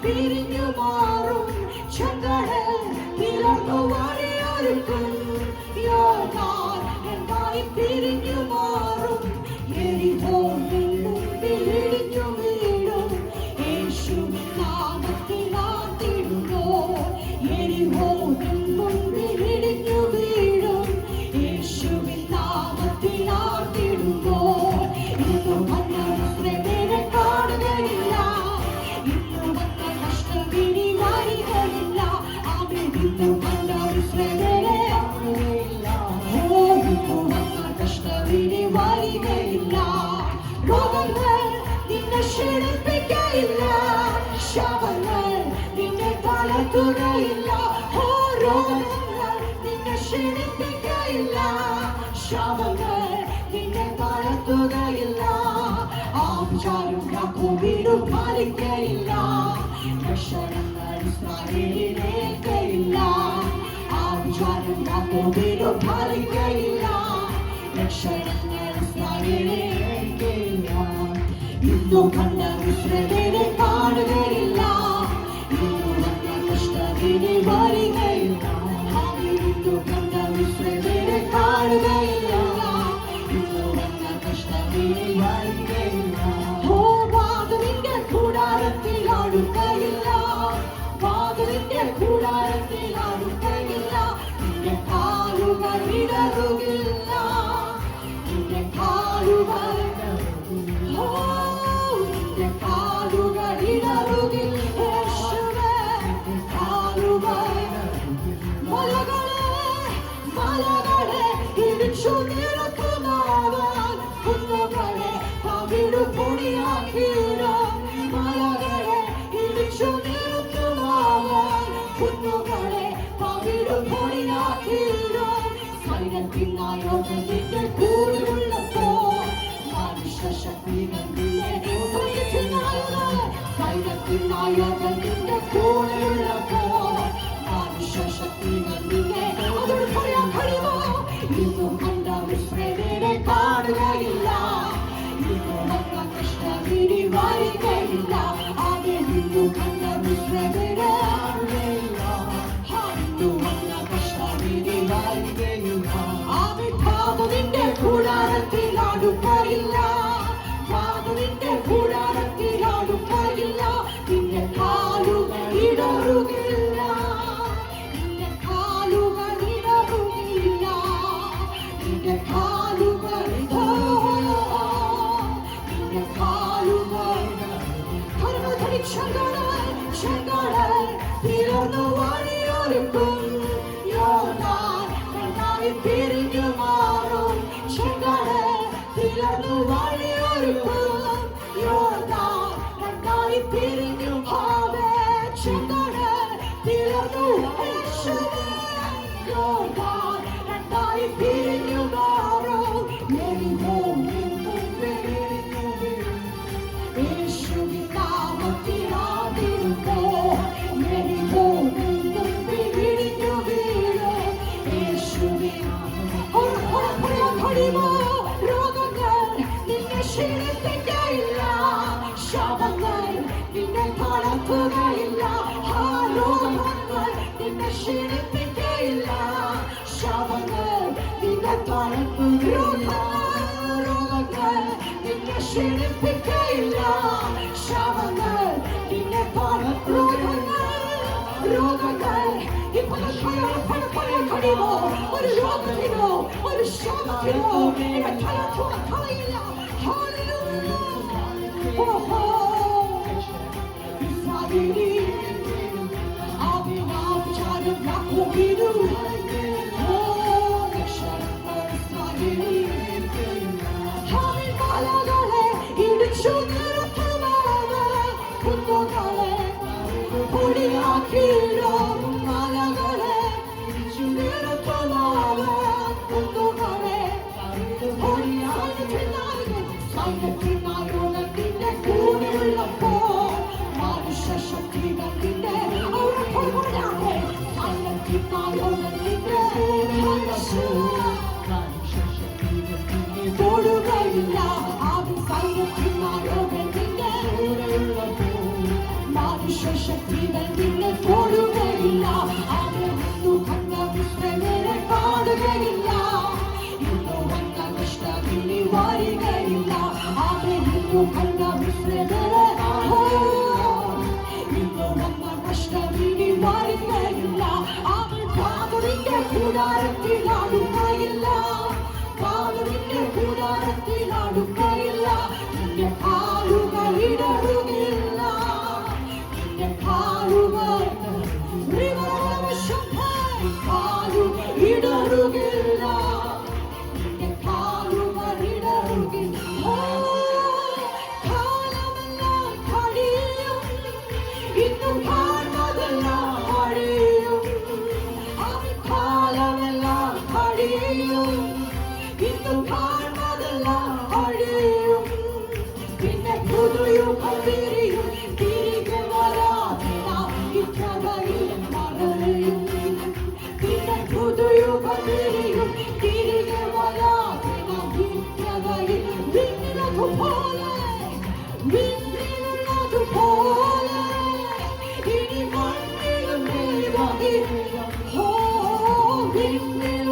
പിരിഞ്ഞു മാറും ചങ്കടൽ പിളർന്നു വഴിയൊരുക്കും യോർദാൻ രണ്ടായി പിരിഞ്ഞു മാറും എരിഹോവിൻ മുമ്പിൽ ഇടിഞ്ഞു വീഴും യേശുവിൻ നാമത്തിൽ ആർത്തിടുന്നു എരിഹോവിൻ മുമ്പിൽ ഇടിഞ്ഞു വീഴും യേശുവിൻ നാമത്തിൽ ആർത്തിടുന്നു ഇന്നു വന്ന ഇസ്രായേലിനെ കാണുകയില്ല ഇന്നു വന്ന കഷ്ടമിനി വരികയില്ല ആമേൻ ഇന്നു വന്ന ഇസ്രായേലിനെ കാണുകയില്ല ഇന്നു വന്ന കഷ്ടമിനി വരികയില്ല രോഗങ്ങൾ നിന്നെ ക്ഷീണിപ്പിക്കയില്ല ശവങ്ങൾ നിന്നെ തളർത്തുകയില്ല രോഗങ്ങൾ നിന്നെ ക്ഷീണിപ്പിക്കയില്ല ശവങ്ങൾ നിന്നെ തളർത്തുകയില്ല ആചാരം യാക്കോബിനു പാലിക്കയില്ല ലക്ഷണങ്ങൾ ഇസ്രായേലിനേൽക്കയില്ല ആചാരം യാക്കോബിനു പാലിക്കയില്ല ലക്ഷണങ്ങൾ ഇസ്രായേലിനേൽക്കയില്ല ഇന്നു കണ്ട ഇസ്രായേലിനെ കാണുകയില്ല ഇന്നു വന്ന കഷ്ടമിനി വരികയില്ല ഇന്നു കണ്ട ഇസ്രായേലിനെ കാണുകയില്ല ഇന്നു വന്ന കഷ്ടമിനി വരികയില്ല വാതിലിന്റെ കൂടാരത്തിൽ അടുക്കയില്ല വാതിലിന്റെ കൂടാരത്തിൽ അടുക്കയില്ല നിന്റെ കാലുകൾ ഇടറുകില്ല നിന്റെ കാലുകൾ നിന്റെ കാലുകൾ ഇടറുകില്ല യേശുവേ കാലുകൾ മലകളെ ഇടിച്ചു നിരത്തുന്നവൻ കുന്നുകളെ പകിടു പൊടിയാക്കിയിരോ മലകളെ ഇടിച്ചു നിരത്തുന്നവൻ കുന്നുകളെ പകിടു പൊടിയാക്കിയിരോ സൈന്യത്തിനായോജന്റെ കൂടെയുള്ളപ്പോ മനുഷ്യ ശക്തികൾ സൈന്യത്തിനായോജന്റെ കൂടെയുള്ളപ്പോ മനുഷ്യ ശക്തികൾ അതൊരു പറയാൻ കഴിയുമോ ഇന്നു കണ്ട ഇസ്രായേലിനെ കാണുകയില്ല ഇന്നു വന്ന കഷ്ടമിനി വരികയില്ല ആമേൻ ഇന്നു കണ്ട ഇസ്രായേലിനെ കാണുകയില്ല ഇന്നു വന്ന കഷ്ടമിനി വരികയില്ല ആമേൻ പാപത്തിന്റെ കൂടാരത്തിൽ അടുക്കയില്ല പാപത്തിന്റെ കൂടാരത്തിൽ അടുക്കയില്ല നിന്റെ കാലുകൾ ഇടറുകില്ല നിന്റെ കാലുകൾ ഇടറുകില്ല നിന്റെ കാലുകൾ നിന്റെ കാലുകൾ ചെങ്കടൽ പിളർന്നു വഴിയൊരുക്കും യോർദാൻ രണ്ടായി പിരിഞ്ഞു മാറും ചെങ്കടൽ പിളർന്നു വഴിയൊരുക്കും യോർദാൻ രണ്ടായി പിരിഞ്ഞു ചെങ്കടൽ പിളർന്നു യേശുവേ യോർദാൻ രണ്ടായി പിരിഞ്ഞു മാറും എരിഹോവിൻ മുമ്പിൽ ഇടിഞ്ഞു വീഴും യേശുവിൻ നാമത്തിൽ ആർത്തിടുന്നു എരിഹോവിൻ മുമ്പിൽ ഇടിഞ്ഞു വീഴും യേശുവിൻ രോഗങ്ങൾ നിന്നെ ക്ഷീണിപ്പിക്കയില്ല ശവങ്ങൾ നിന്നെ തളർത്തുകയില്ല രോഗങ്ങൾ നിന്നെ ക്ഷീണിപ്പിക്കയില്ല ശവങ്ങൾ നിന്നെ തളർത്തുകയില്ല രോഗങ്ങൾ നിന്നെ ക്ഷീണിപ്പിക്കയില്ല ശവങ്ങൾ നിന്നെ രോഗങ്ങൾ ഇപ്പോൾ കഴിയുമോ ഒരു രോഗത്തിനോ ഒരു ശവത്തിനോ നിന്നെ തളർത്തുവാൻ കഴിയില്ല കൂടാരത്തിലാടുകയില്ല നിന്റെ കാലുകൾ ഇടറുകയില്ല നിന്റെ കാലുകൾ ഇടറുകയില്ല നിന്റെ കാലുകൾ ഇടറുകയില്ല കാലമെല്ലാം കഴിയും ഇന്നും കാണുന്നതെല്ലാം കഴിയും കാലമെല്ലാം കഴിയും ഇന്നും കാണുന്നതെല്ലാം കഴിയും പിന്നെ പുതുയുഗം വിരിയും തിരികെ വരാതെ നാം ഇത്രവയിൽ മറയും പിന്നെ പുതുയുഗം വിരിയും തിരികെ വരാതെ നാം ഇത്രവയിൽ വിണ്ണിലതുപോലെ ഇനി മണ്ണിലും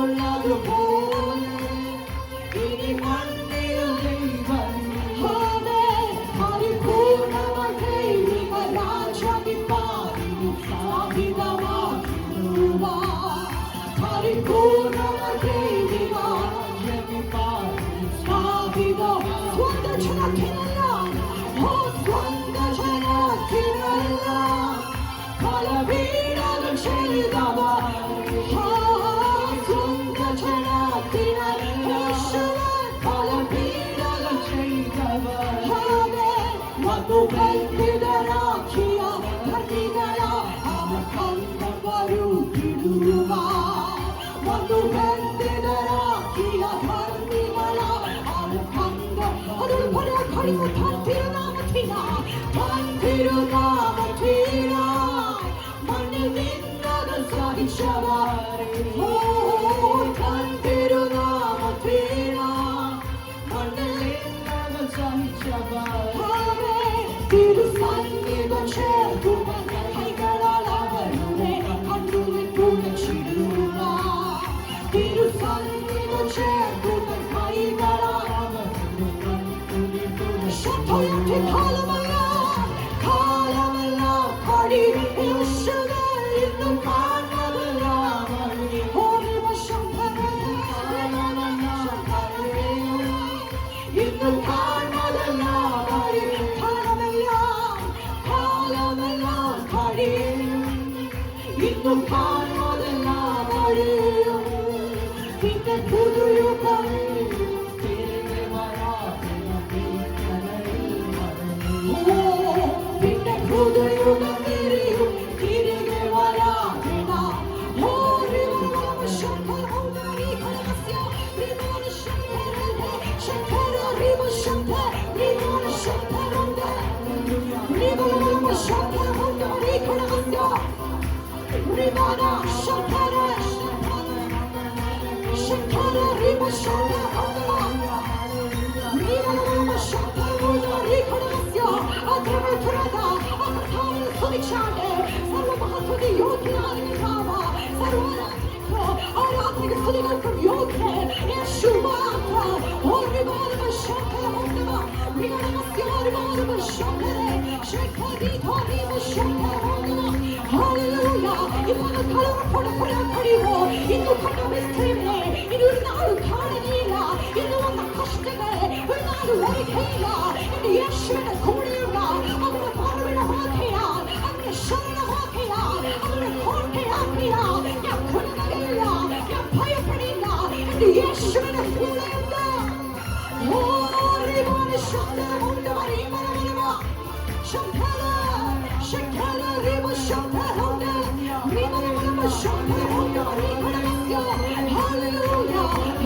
വിണ്ണിലുള്ളതുപോലെ ഇനി മണ്ണിലും പരിപൂർണമായി ദൈവിക രാജ്യവിപ്പാനും സാധിതമാകുക പരിപൂർണമായി ദൈവിക രാജ്യവിപ്പാനും സാധിത സ്വന്ത ജനത്തിനല്ല സ്വന്ത ജനത്തിനല്ല പല വീടുകൾ ചെയ്തവർ സ്വന്ത ജനത്തിനല്ല പല വീടുകൾ ചെയ്തവർ മധുബന്ധിതരാക്കിയ ധനികള അവർ കണ്ടവരുകിടുക മധുബന്ധിതരാക്കിയ ധനികള അവർ കണ്ട അതിൽ പറയാൻ കഴിയുമോ താൻ തിരുനാമത്തിന മണ്ണിൽ നിന്നകൾ സാധിച്ചവർ താൻ തിരുനാമത്തിന മണ്ണിൽ നിന്നകൾ സാധിച്ചവർ തിരുസന്നിധം ചേർക്കുക കൈകളാൽ അവരുടെ കണ്ണുകൾ തുളച്ചിടുക തിരുസന്നിധം ചേർക്കുക കൈകളാൽ അവരുടെ കണ്ണുകൾ തുളച്ചിടുക കാലമെല്ലാം കഴിയും ഇന്നും കാണുന്നതെല്ലാം ഇന്നും കാണുന്നതെല്ലാം കാലമെല്ലാം കഴിയും ഇന്നും കാണുന്നതെല്ലാം കഴിയും പിന്നെ പുതുയുഗം തിരികെ വരാതെ പിന്നെ പുതുയുഗം തിരിയും തിരികെ വരാതെ സർവമഹത്വ യോഗ്യനായ ആരാധന 하나님의 소리가 금요태 예수와 오리바르마 샤카라본다마 미가라마스 오리바르마 샤카레 쉐카디 더리마 샤카라본다마 할렐루야 이 밤은 가로가 포라포라거리고 인도 강남의 스테미네 이누리 나를 가르니라 이누와 나카시테네 나를 와리케이라 이 예수의 고리라 아무나 바르나 마케야 아무나 샤나 마케야 아무나 코케야 야 그나가리라 야 파이어프리라 이 예수의 후레다 오리바리 샤카라본다마 리바라바라바 샤카라 샤카라 리바 샤카라본다 리바라바라바 샤카라본다 리바라바스요 할렐루야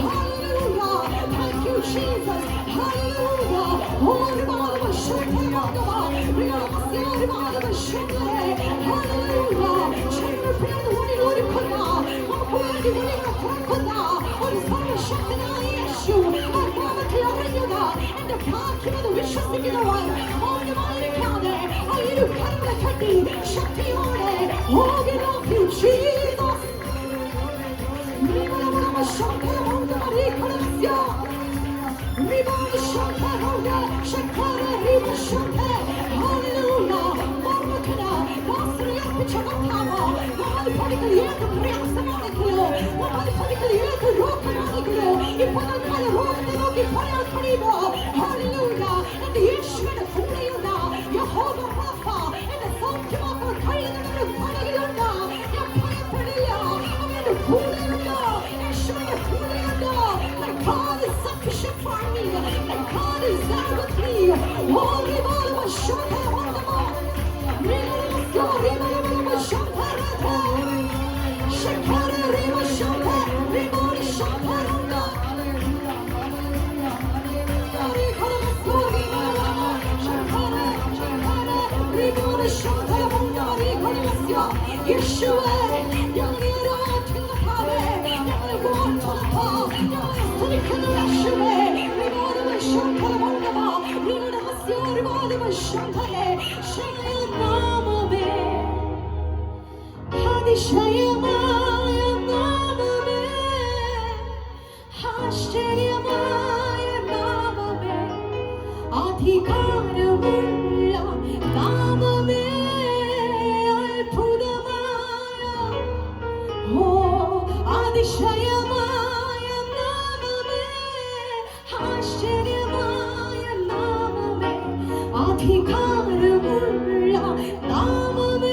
할렐루야 thank you Jesus 할렐루야 오리바라바 샤카라본다 리바라바스요 리바라바바 샤카레 할렐루야 주님을 피하는 우리 노력한다 보여지 우리가 구원한다 우리 삶을 샤카나 예수 and the 파키는 위시스기로와 어머니 편에 아이를 가는 갈때 샤티오레 오게 높이 Jesus 리바라바라바 샤카라본다 리바라바스요 리바라 샤카라본다 샤카라 리바 샤카 할렐루야 머무르나 나스를 옆에 쳐다보고 너만이 버리고 예그 프리앙스마니그요 너만이 버리고 예그 로크마니그요 이 바닥까지 로크대 녹이 버려버리고 할렐루야 and 예수의 구레요다 여호와 라파 and 성kim하고 달리는 바닥이요다 야 파이어플리야 아멘 구레요다 예수의 구레요다 My God is sufficient for me My God is there with me 오리바라바 샤카라본다마 리바라바스요 리바라바라바 샤카라타 샤카라 리바 샤카 리바리 샤카라본다 예수의 영예로 등급하네 영을 원통하고 영을 소리크는 예수의 리바르바 샤카라본다마 리바라바스요 리바르바 샤카레 샤야 나마베 하디샤야 마야 나마베 하시야 마야 나마베 아디가르 몰라 나마베 아디샤야 마야 나마메 하시야 마야 나마메 아디가르 몰라 나마메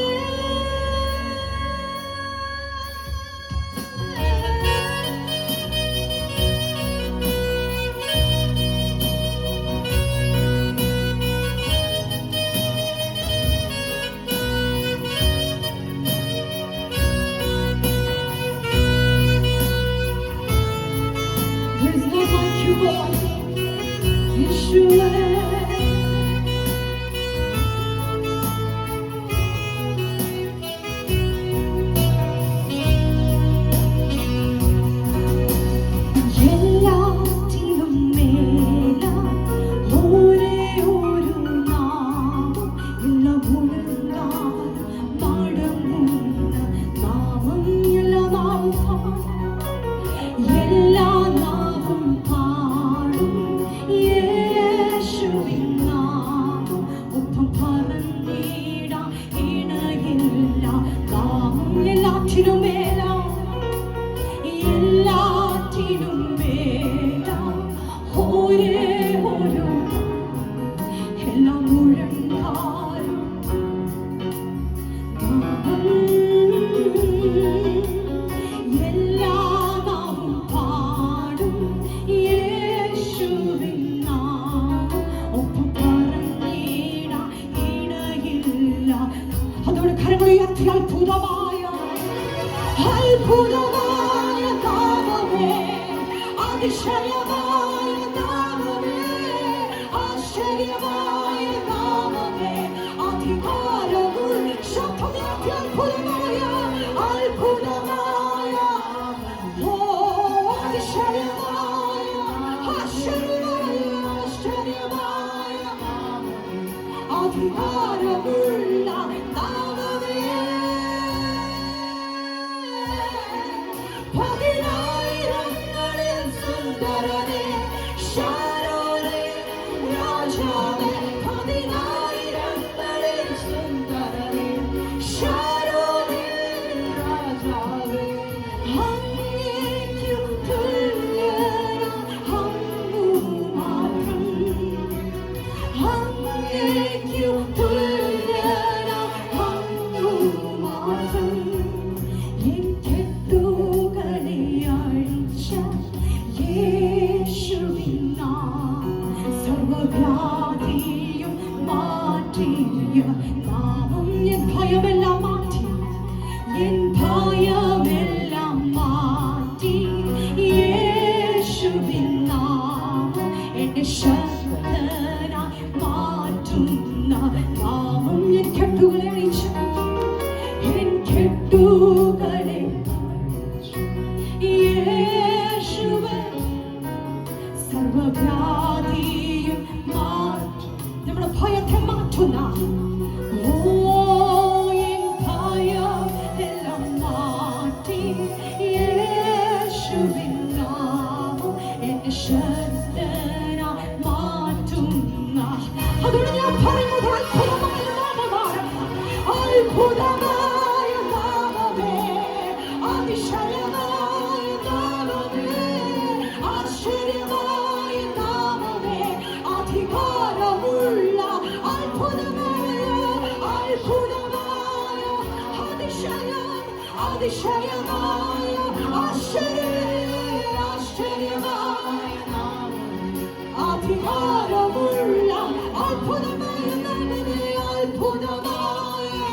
어디가려 몰라 나만의 어디나 Adishayamaya, Ashayamaya, Adhikaramula, Alpudamaya namane, Alpudamaya,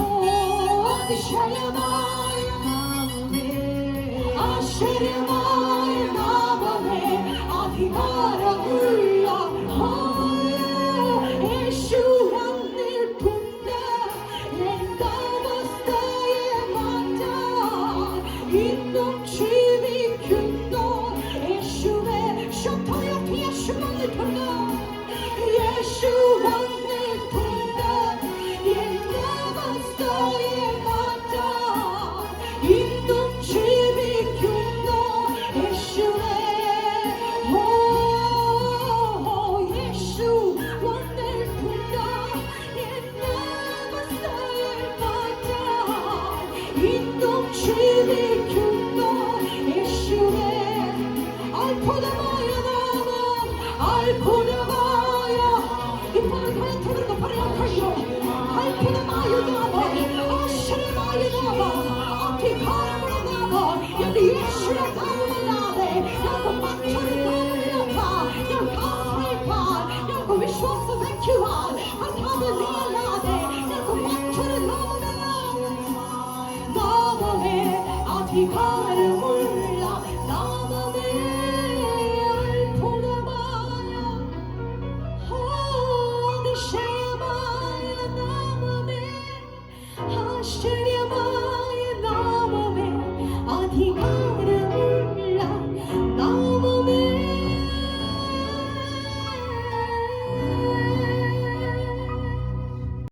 oh, Adishayamaya, Ashayamaya namane, Adhikaramula, oh, യേശുവന്നിട്ടുണ്ട് എന്തവസ്ഥയെ മാറ്റാൻ ഇന്നും ജീവിക്കുന്നു യേശുവേ ശക്തമാക്കി യേശു വന്നിട്ടുണ്ട് യേശു വന്നിട്ടുണ്ട് എന്തവസ്ഥയെ മാറ്റാൻ ഇന്നും ജീവിക്കുന്നു യേശുവേ ഓ യേശു വന്നിട്ടുണ്ട് എന്നവസ്ഥയെ മാറ്റാൻ ഇന്നും ജീവിക്കുന്നു യേശുവേ അത്ഭുതമായ നാമം അത്ഭുതമായ ഇപ്പോൾ കരത്തോട് പറയാൻ കഴിയും അത്ഭുതമായ നാമം ആശ്ചര്യമായ നാമം അധികാരമുള്ള നാമം എന്റെ യേശുവിന്റെ നാമം